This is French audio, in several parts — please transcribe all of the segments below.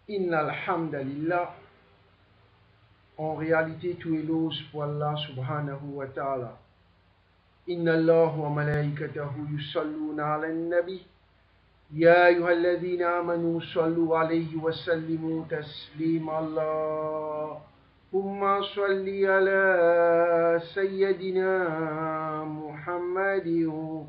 Innal hamdalillah. En réalité, tout éloge pour Allah subhanahu wa ta'ala. Inna Allah wa malaikatahu yusalluna ala nabi. Ya ayyuhalladhina amanu sallu alayhi wa sallimu taslima. Allahumma salli ala sayyidina Muhammadin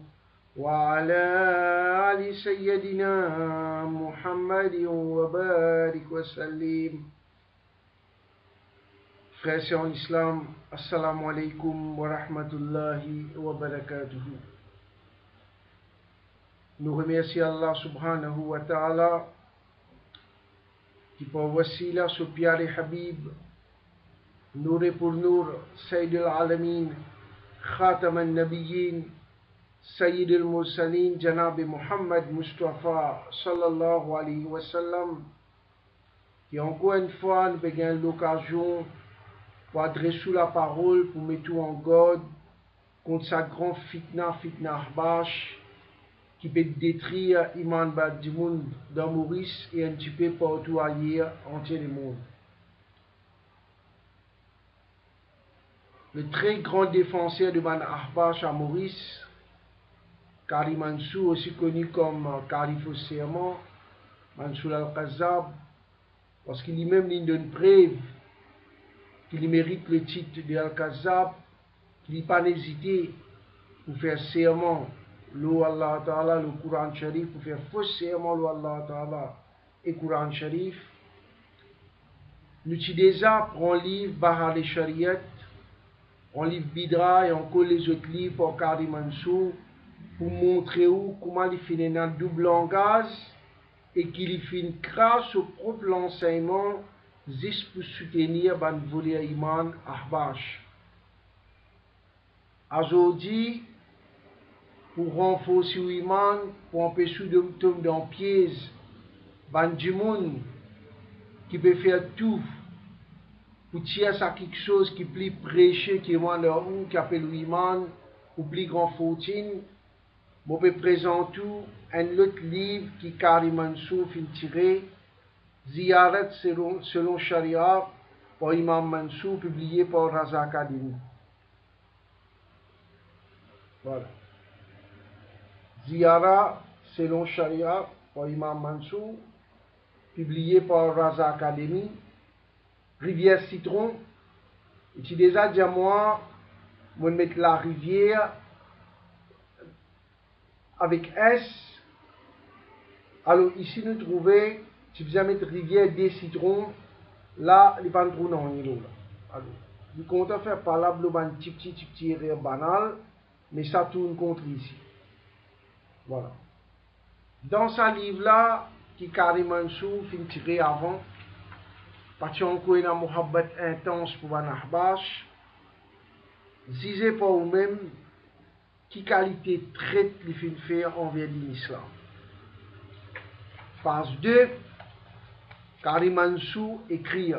wa ala ali sayyidina Muhammadin wa barik wa sallim. Frères et sœurs en islam, assalamu alaikum wa rahmatullahi wa barakatuhu. Nous remercions Allah subhanahu wa ta'ala qui par wasila ce piare Habib, Nour pour Nour, Sayyid al-Alamin, Khatam al-Nabiyyin, Sayyid al-Mursalin, Janab Muhammad Mustafa sallallahu alayhi wa sallam, qui encore une fois nous avons l'occasion pour adresser la parole, pour mettre tout en garde contre sa grande fitna Ahbash, qui peut détruire Iman du monde dans Maurice et un petit peu partout ailleurs, entier du monde. Le très grand défenseur de Man Ahbash à Maurice, Kari Mansour, aussi connu comme Khalif au Mansour al-Qazzab, parce qu'il est même ligne d'une preuve qu'il mérite le titre de Al-Qazzab, qu'il n'a pas hésité pour faire serment l'eau Allah Ta'ala, le Coran Sharif, pour faire faux serment l'eau Allah Ta'ala et Coran Sharif. Nous déjà prend livre Bahar al-Shariat, on livre Bidra et encore les autres livres pour Kari Mansour pour montrer comment il fait un double langage et qu'il fait grâce au propre enseignement juste pour soutenir ban volet iman Ahbash. Aujourd'hui, pour renforcer l'iman, pour empêcher de tomber dans le piège, ban du monde qui peut faire tout pour tirer ça quelque chose qui plus prêché qui est moins leur ou qui appelle l'iman ou plus grand fortune. Je peux présenter un autre livre qui Kari Mansour fin tiré. Ziyarat selon Sharia par Imam Mansour, publié par Raza Academy. Voilà. Ziyarat selon Sharia par Imam Mansour, publié par Raza Academy. Rivière Citron. Et tu déjà dit à moi, je vais mettre la rivière avec S. Alors ici nous trouvons. Si vous avez mettre rivière des citrons, là, il n'y a pas de trou dans l'îlot. Alors, vous comptez faire par là, un petit erreur banal, mais ça tourne contre ici. Voilà. Dans ce livre-là, qui Kari Mansour fin tiré avant, parce qu'on a une muhabbat intense pour un ahbash, disez pas vous-même qui qualité traite les fin faire envers l'islam. Page 2. Kari Mansour écrit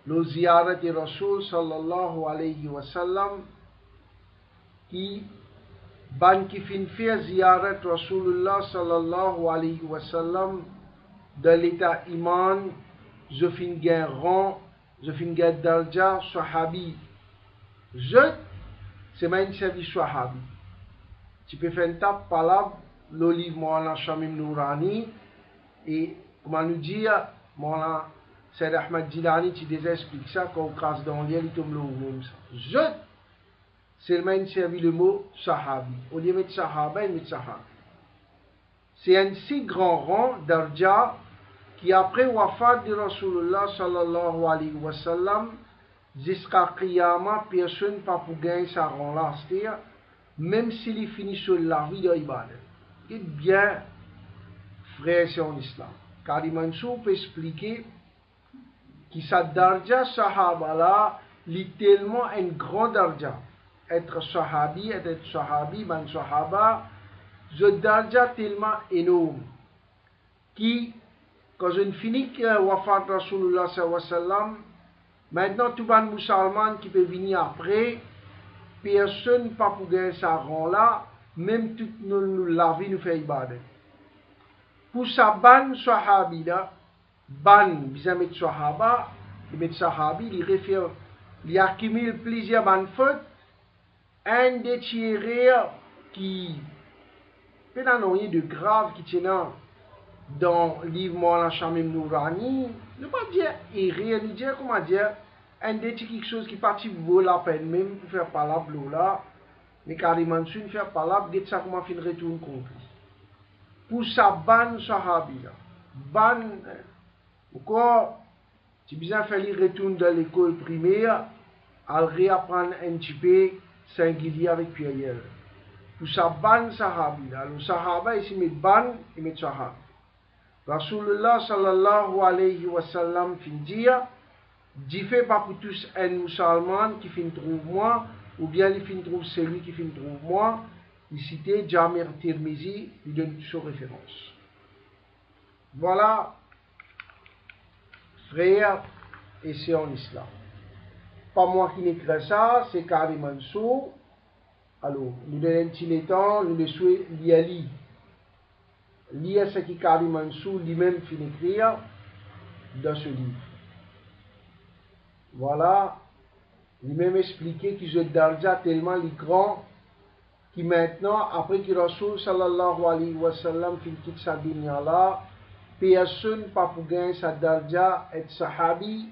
le ziyarat de Rasul sallallahu alayhi wa sallam qui ban qui fin fait ziyarat Rasulullah sallallahu alayhi wa sallam dans l'état iman, je fin gain rang, je fin gain darja sahabi. C'est même service sahabi. Tu peux faire une tape par là, le livre Moana Shamim Nourani et comment nous dire Moulana Sayyid Ahmad Jilani, tu déjà expliques ça quand on crasse dans l'air, il tombe le même ça. C'est le même servi le mot sahabi. Au lieu de mettre sahaba, il met sahabi. C'est un si grand rang d'arja qui après wafat de Rasulullah sallallahu alayhi wa sallam, jusqu'à Qiyama, personne ne peut pas gagner sa rang là, c'est-à-dire, même s'il est fini sur la vie de l'Ibadah. Et bien, frère, c'est en islam. Kari Mansour peut expliquer que sa darja sahaba là, littéralement un grand darja. Être sahabi, ban sahaba, je darja tellement énorme. Qui, quand je finis que wafat Rasulullah sallallahu alayhi wa sallam, maintenant tout le musulman qui peut venir après, personne ne peut pas gagner sa rang là, même toute la vie nous fait ibadah. Pour sa ban sahabi là, ban, bisa met sahaba, met sahabi, il réfère, il accumule plusieurs ban fautes, un des tirés qui peut n'en rien de grave qui tient dans le livre Mawlana Shamim Nourani, ne pas dire errer, ni dire comment dire, un des quelque chose qui partit vaut la peine même pour faire palabre là, mais carrément sur faire palabre, dès que ça comment fin retourne contre. Pour sa ban sahabi là, ban, pourquoi tu besoin faire les retourner dans l'école primaire, à réapprendre un petit peu singulier avec Pierre. Pour sa ban sahabi là, le sahaba ici met ban et met sahabi. Rasulullah sallallahu alayhi wa sallam fin dire, fait pas pour tous un musulman qui fin trouve moi, ou bien il fin trouve celui qui fin trouve moi. Il citait Jamir Tirmizi, il donne sa référence. Voilà, frères et sœurs en islam. Pas moi qui n'écris ça, c'est Karim Mansour. Alors, nous donnons un petit temps, nous le souhaitons lire. Lire ce que Karim Mansour lui-même fait écrire dans ce livre. Voilà, lui-même expliqué qu'ils ont déjà tellement les grands qui maintenant, après que Rasoul sallallahu alayhi wa sallam fin quitte sa dunya là, personne pas pour gagner sa darja et sahabi,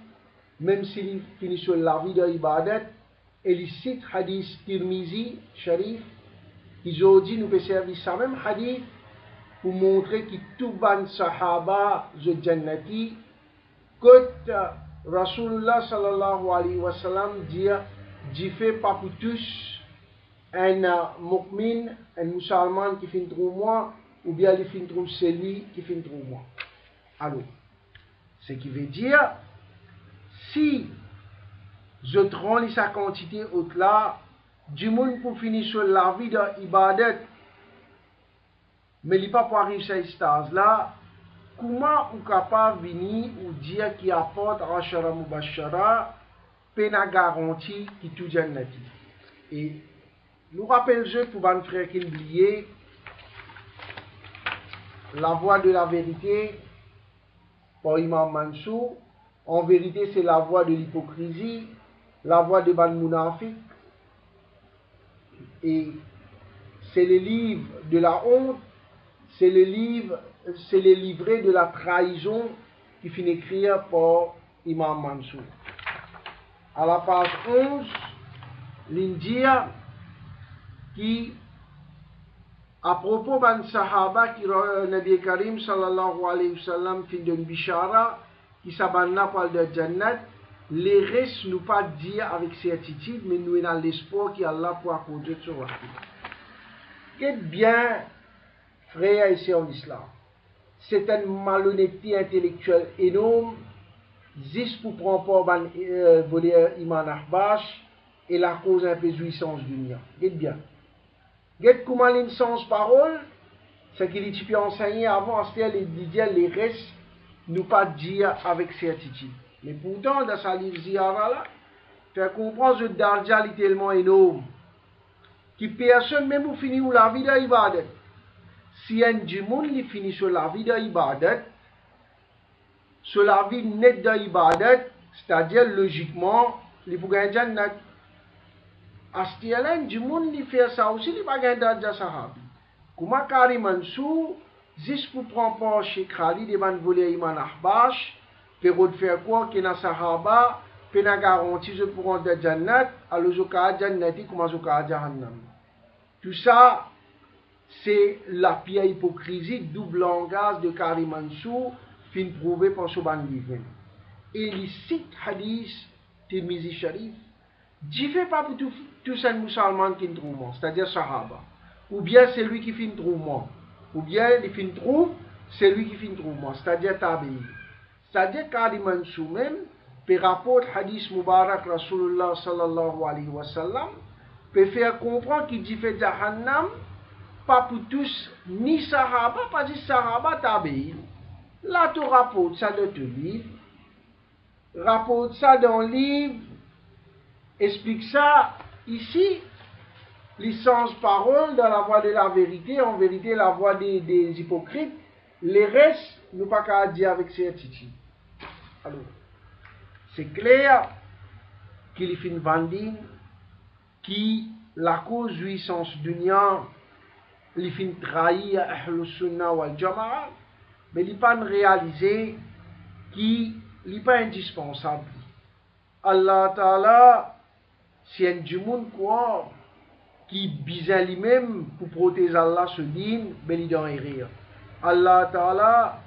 même s'il finit sur la vie de ibadat, et il cite hadith Tirmizi, Sharif, ils ont dit nous peut servir ça même hadith pour montrer que tout ban sahaba je jannati, que Rasulullah sallallahu alayhi wa sallam dit, j'y fais pas pour tous, un mu'min, un musulman qui finit trop moi, ou bien il finit trop celui qui finit trop moi. Alors, ce qui veut dire, si je trône sa quantité au-delà, du monde pour finir sur la vie d'ibadat, mais il n'est pas pour arriver à ce stade-là, comment on est capable de venir ou dire qu'il apporte Ashara Mubashara, peine garantie qui tout jannati. Et nous rappelons pour mon frère qui oublié la voie de la vérité par Imam Mansour. En vérité, c'est la voie de l'hypocrisie, la voie de Ban Mounafik. Et c'est le livre de la honte, c'est le livret de la trahison qui finit écrire par Imam Mansour. À la page 11, l'India qui, à propos d'un sahaba qui Nabi Karim sallallahu alayhi wa sallam fin d'une bishara qui s'abanna par le jannat, les restes nous pas dire avec certitude, mais nous dans l'espoir qu'Allah pourra accorder sur la vie. Qu'est-ce bien, frères et sœurs en islam, c'est une malhonnêteté intellectuelle énorme, juste pour prendre par voler Iman Ahbash et la cause un peu de jouissance du mien. Qu'est-ce bien. Qu'est-ce comment une sens parole, c'est qu'il est enseigné avant, à ce les restes, nous pas dire avec certitude. Mais pourtant, dans sa livre Ziyara là, faire comprendre ce darja est tellement énorme, qui personne même ou finit ou la vie d'ibadat. Si un du monde il finit sur la vie d'ibadat, sur la vie nette d'ibadat, c'est-à-dire logiquement, il faut gagner jannat. Astialan du monde il fait ça aussi, il va gagner darja sahabi. Comment Karim Mansour, juste pour prendre part chez Khalid et van voler Iman Ahbash, pour faire quoi que na sahaba, pour na garantie je pour rentrer jannat, alors je ka jannati comme je ka jahannam. Tout ça, c'est la pire hypocrisie, double langage de Karim Mansour, fin prouvé par ce ban livre. Et il cite hadith Tirmizi Sharif, j'y fais pas pour tous un musulman qui trouve moi, c'est-à-dire sahaba. Ou bien c'est lui qui fin trouve moi, ou bien il fin trouve, c'est lui qui fin trouve moi, c'est-à-dire tabi'i. C'est-à-dire Karim Mansour même, peut rapporter hadith Mubarak Rasulullah sallallahu alayhi wa sallam, peut faire comprendre qu'il dit fait jahannam, pas pour tous, ni sahaba, pas dit sahaba tabi'i. Là tu rapportes ça dans ton livre, rapporte ça dans le livre, explique ça ici. Licence parole dans la voie de la vérité, en vérité la voie des hypocrites, les restes, nous pas qu'à dire avec certitude. Alors, c'est clair qu'il fait une vendine qui, la cause jouissance dunya, il fait trahir Ahlus Sunnah wal Jama'a, mais il n'est pas réalisé qu'il n'est pas indispensable. Allah Ta'ala, c'est un du monde quoi, qui bizarre lui-même pour protéger Allah ce din, mais il doit rire. Allah Ta'ala,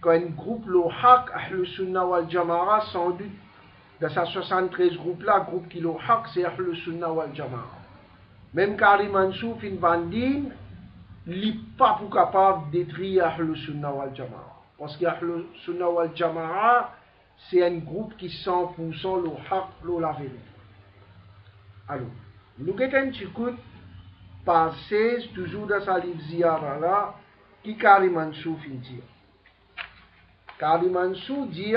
quand un groupe, le Haq, Ahlus Sunnah wal Jama'a, sans doute, dans ces 73 groupes-là, groupe qui le Haq, c'est Ahlus Sunnah wal Jama'a. Même Karim Mansour, fin bandine, il n'est pas pour capable de détruire Ahlus Sunnah wal Jama'a. Parce que Ahlus Sunnah wal Jama'a, c'est un groupe qui 100% le Haq, la vérité. Alors, nous avons un petit coup par 16, toujours dans sa livre Ziyara là, qui Karim Mansour fin dire. Karim Mansour dit,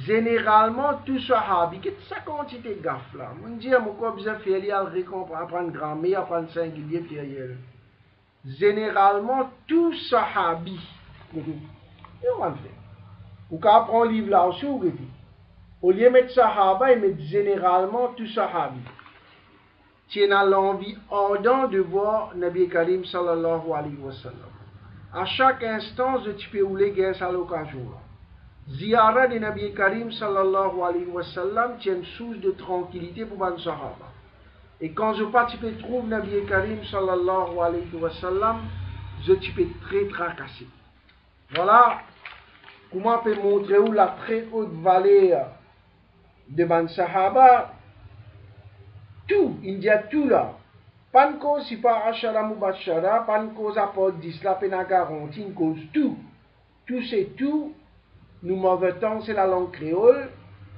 généralement, tout sahabi, qu'est-ce que quantité gaffe là? On dit, mon corps besoin faire les apprendre grammaire, apprendre singulier, pluriel. Généralement, tout sahabi, et on va le faire. Ou quand on prend le livre là aussi, au lieu de mettre sahaba, il met généralement tout sahabi. Tu as l'envie ardente de voir Nabi Karim sallallahu alayhi wa sallam. À chaque instant, tu peux rouler guerre à l'occasion. Ziyara de Nabi Karim sallallahu alayhi wa sallam tient une source de tranquillité pour les sahaba. Et quand je participe trouve Nabi Karim sallallahu alayhi wa sallam, je peux très tracassé. Voilà comment on peut montrer où la très haute valeur de les sahaba. Tout, il y a tout là. Pas une cause, si pas Ashara Mubashara, pas une cause à part 10, la peine à garantie, une cause tout. Tout c'est tout. Nous mauvais temps, c'est la langue créole.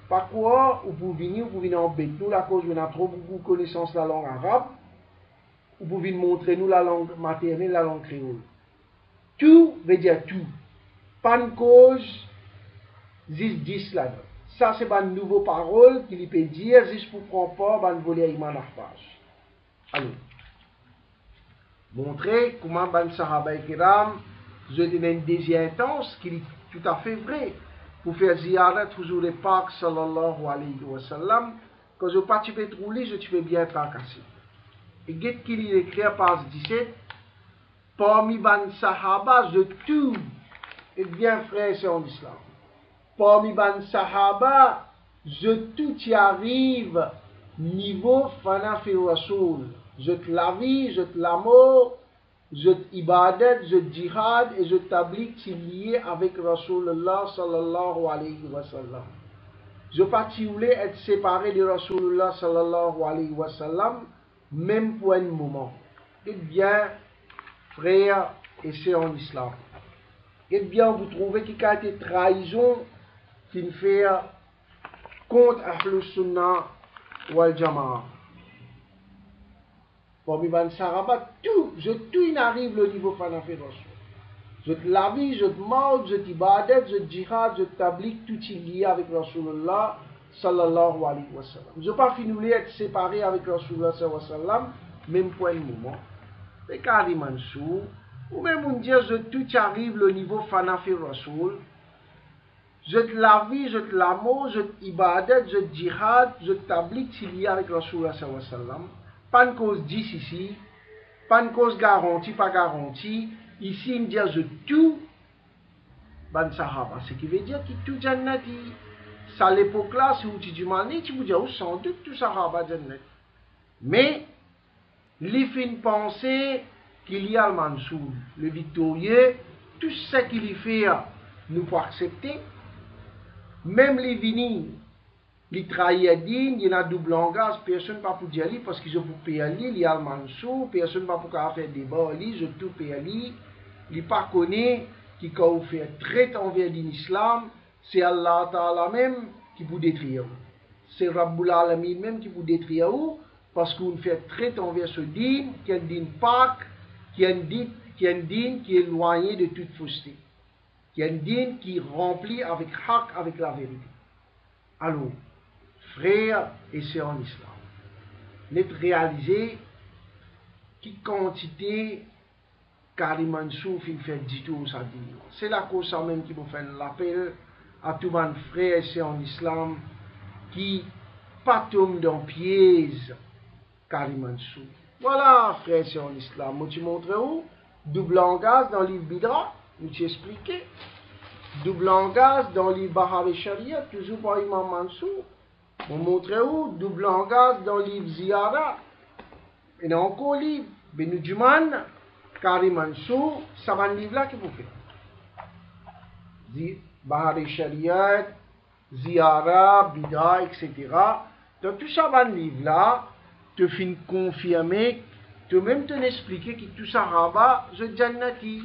Pas quoi, ou pour venir en bête nous, la cause, on a trop beaucoup de connaissances de la langue arabe. Ou pour venir montrer nous la langue maternelle, la langue créole. Tout veut dire tout. Pas une cause, 10 là. Ça, c'est une nouvelle parole qu'il peut dire, juste pour prendre pas, voler Iman Ahbaj. Alors, montrer comment les Sahaba Kiram, je donne un désir intense, qui est tout à fait vrai, pour faire ziyarat toujours les Pâques, sallallahu alayhi wa sallam, quand je participe de rouler, je peux bien tracasser. Et qu'est-ce qu'il écrit à page 17, parmi les Sahaba, je tout, et bien frère, c'est en islam. Parmi les Sahaba, je tout y arrive, niveau Fanafi Rasoul. Je te la vie, je te l'amour, je te ibadat, je te jihad et je t'ablik qui est lié avec Rasulullah sallallahu alayhi wa sallam. Je parti voulais être séparé de Rasulullah sallallahu alayhi wa sallam, même pour un moment. Eh bien, frère, et c'est en islam. Eh bien, vous trouvez qu'il y a été trahison qui me fait contre Ahlus Sunnah wal Jama'a. Parmi les Sahaba, tout arrive le niveau Fanafi Rasul. Je te la vie, je te mort, je t'ibadat, je te jihad, je t'ablik, tout est lié avec Rasulullah sallallahu alayhi wa sallam. Je n'ai pas fini d'être séparé avec Rasulullah sallallahu alayhi wa sallam, même pour un moment. Mais Karim Mansour, ou même on dit, tout arrive le niveau Fanafi Rasul. Je te la vie, je te l'amour, je t'ibadat, je te jihad, je t'ablik, tout est lié avec Rasulullah sallallahu alayhi wa sallam. Pas une cause 10 ici, pas une cause garantie, pas garantie. Ici, il me dit je tout, ban sahaba. Ce qui veut dire que tout jannati, ça à l'époque là, si vous dites mani, tu vous dis, sans doute tout sahaba jannati. Mais, les fins penser qu'il y a le Mansour, le victorieux, tout ce qu'il fait, nous pouvons accepter. Même les vinis, les trahir il y a un double langage, personne ne peut pas dire parce qu'ils ont pour payer, il y a le Mansour, personne ne peut pas faire débat, je tout payer, il ne pas connaît qui quand on fait traite envers l'islam, c'est Allah Ta'ala même qui peut détruire. C'est Rabbul Alamin même qui peut détruire parce qu'on fait traite envers ce din, qui est un din Pâques, qui est un din qui est éloigné de toute fausseté, qui est un din qui remplit avec haq, avec la vérité. Alors, frères et sœurs en islam, n'est réalisé qui quantité Karim Mansour fait du tout ça dit. C'est la cause même qui vous fait l'appel à tous mes frères et sœurs en islam qui pas tombent dans piège Karimansou. Voilà, frères et sœurs en islam. Moi, tu montres où? Double langage dans le livre Bidra, nous t'ai expliqué. Double langage dans le livre Bahar et Sharia, toujours par Imam Mansour. On montre où? Double langage dans le livre Ziyara. Et dans encore le livre Benudjuman, Karimansou, ça va le livre là que vous faites. Bahar et Sharia, Ziyara, Bidra, etc. Donc tout ça va le livre là. Te fin confirmer, te même te expliquer que tout ça rabat, je jannati.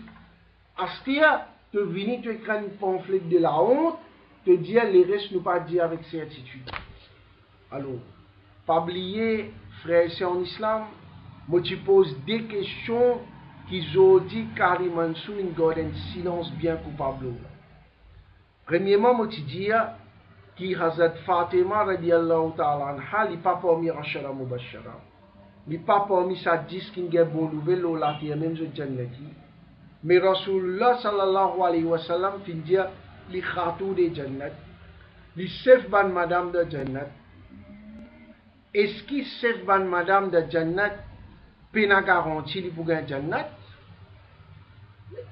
Astia, te venir te écrire un pamphlet de la honte, te dire les restes nous pas dire avec certitude. Alors, pas oublier, frères et sœurs en islam, moi tu poses des questions qu'ils ont dit carrément sous une garde silence bien coupable. Premièrement, moi tu dis, qui Hazrat Fatima radiallahu ta'ala anha, li pas parmi Ashara Mubashara. Li pas parmi sa 10 qui ont bon nouvelle au lati même je jannati. Mais Rasulullah sallallahu alayhi wa sallam fin dire li khatou de jannat. Li sef ban madame de jannat. Est-ce qu'il sef ban madame de jannat pena garantie li pour gagner jannat?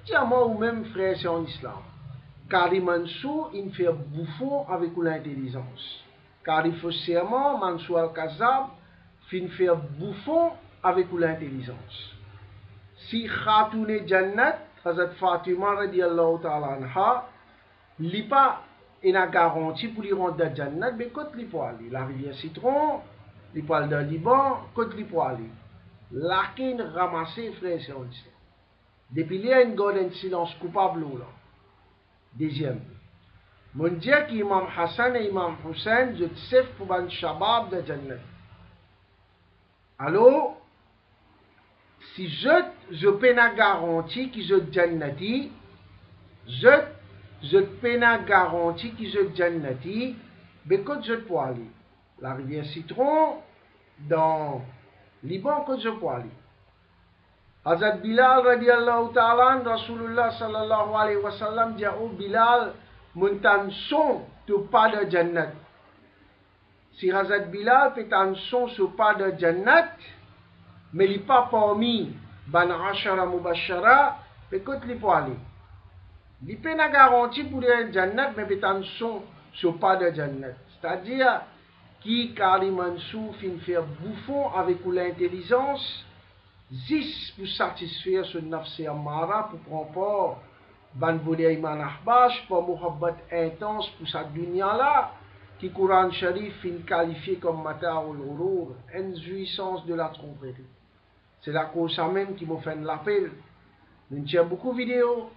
Tiens-moi ou même frère c'est en islam. Kari Mansour, il fait bouffon avec l'intelligence. Kari faussairement, Mansour al-Kazab, il fait bouffon avec l'intelligence. Si Khatoune Jannat, Hazrat Fatima radiallahu ta'ala anha, il pas une garantie pour lui rendre de Jannat, mais quand il peut aller, la rivière Citron, il peut aller dans le Liban, quand il peut aller. Lakin ramasser, frère, c'est en islam. Depuis il y a une garde silence coupable là. Deuxième, mon Dieu qui Imam Hassan et Imam Hussein, je sais pour un shabab de Jannat. Alors, si je peux la garantie que je Jannati, je peux la garantie que je Jannati, mais quand je peux aller, la rivière Citron, dans Liban, quand je peux aller. Hazrat Bilal radiallahu ta'ala, Rasulullah sallallahu alayhi wa sallam dit au Bilal, montan son tu pas de Jannat. Si Hazrat Bilal fait un son sur pas de Jannat, mais il n'est pas parmi ban ashara mubashara, mais quand il peut aller. Il peut pas garantie pour le Jannat, mais il fait un son sur pas de Jannat. C'est-à-dire, qui Kari Mansour fin faire bouffon avec l'intelligence, 10 pour satisfaire ce nafsi amara pour prendre part ban voler iman ahbash pour muhabbat intense pour sa dunya là qui Coran Sharif fin qualifié comme mata'ul urur, une jouissance de la tromperie. C'est la cause même qui m'a fait l'appel. Nous avons beaucoup de vidéos.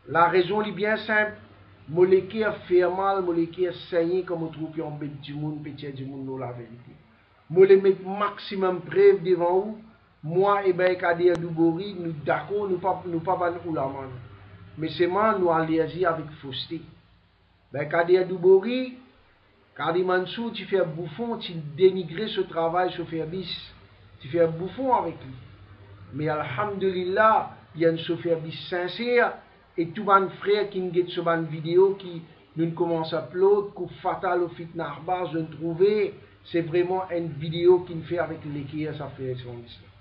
La raison est bien simple. Molécule fait mal, molécule saigné comme on trouve en bête du monde, petit du monde, nous la vérité. Moi, les mettre maximum preuve devant vous. Moi et ben Kadir Doubouri, nous d'accord, nous pas oulaman. Mais c'est moi nous allergie avec fausseté. Ben Kadir Doubouri, Kadir Mansour, tu fais bouffon, tu dénigres ce travail, ce service. Tu fais bouffon avec lui. Mais alhamdulillah, il y a un service sincère et tout mon frère qui nous sur une vidéo qui nous commence à upload, coup fatal au fitna arba, je trouvé, c'est vraiment une vidéo qui nous fait avec l'équipe, ça fait son histoire.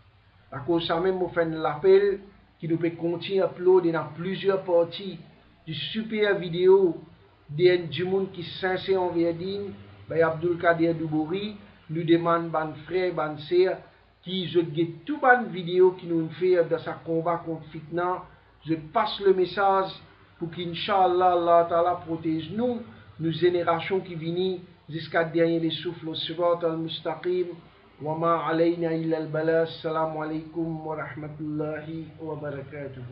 À cause ça même, on fait l'appel qui nous peut continuer à uploader dans plusieurs parties du super vidéo du monde qui sincère en Verdine, ben Abdul Kader Doubouri nous demande ban frère, ban sœur qui je guette tout ban vidéo qui nous fait dans sa combat contre fitna. Je passe le message pour qu'Inch'Allah Allah Ta'ala protège nous générations qui viennent jusqu'à dernier les souffles surat al-mustaqim. وما علينا إلا البلاغ السلام عليكم ورحمة الله وبركاته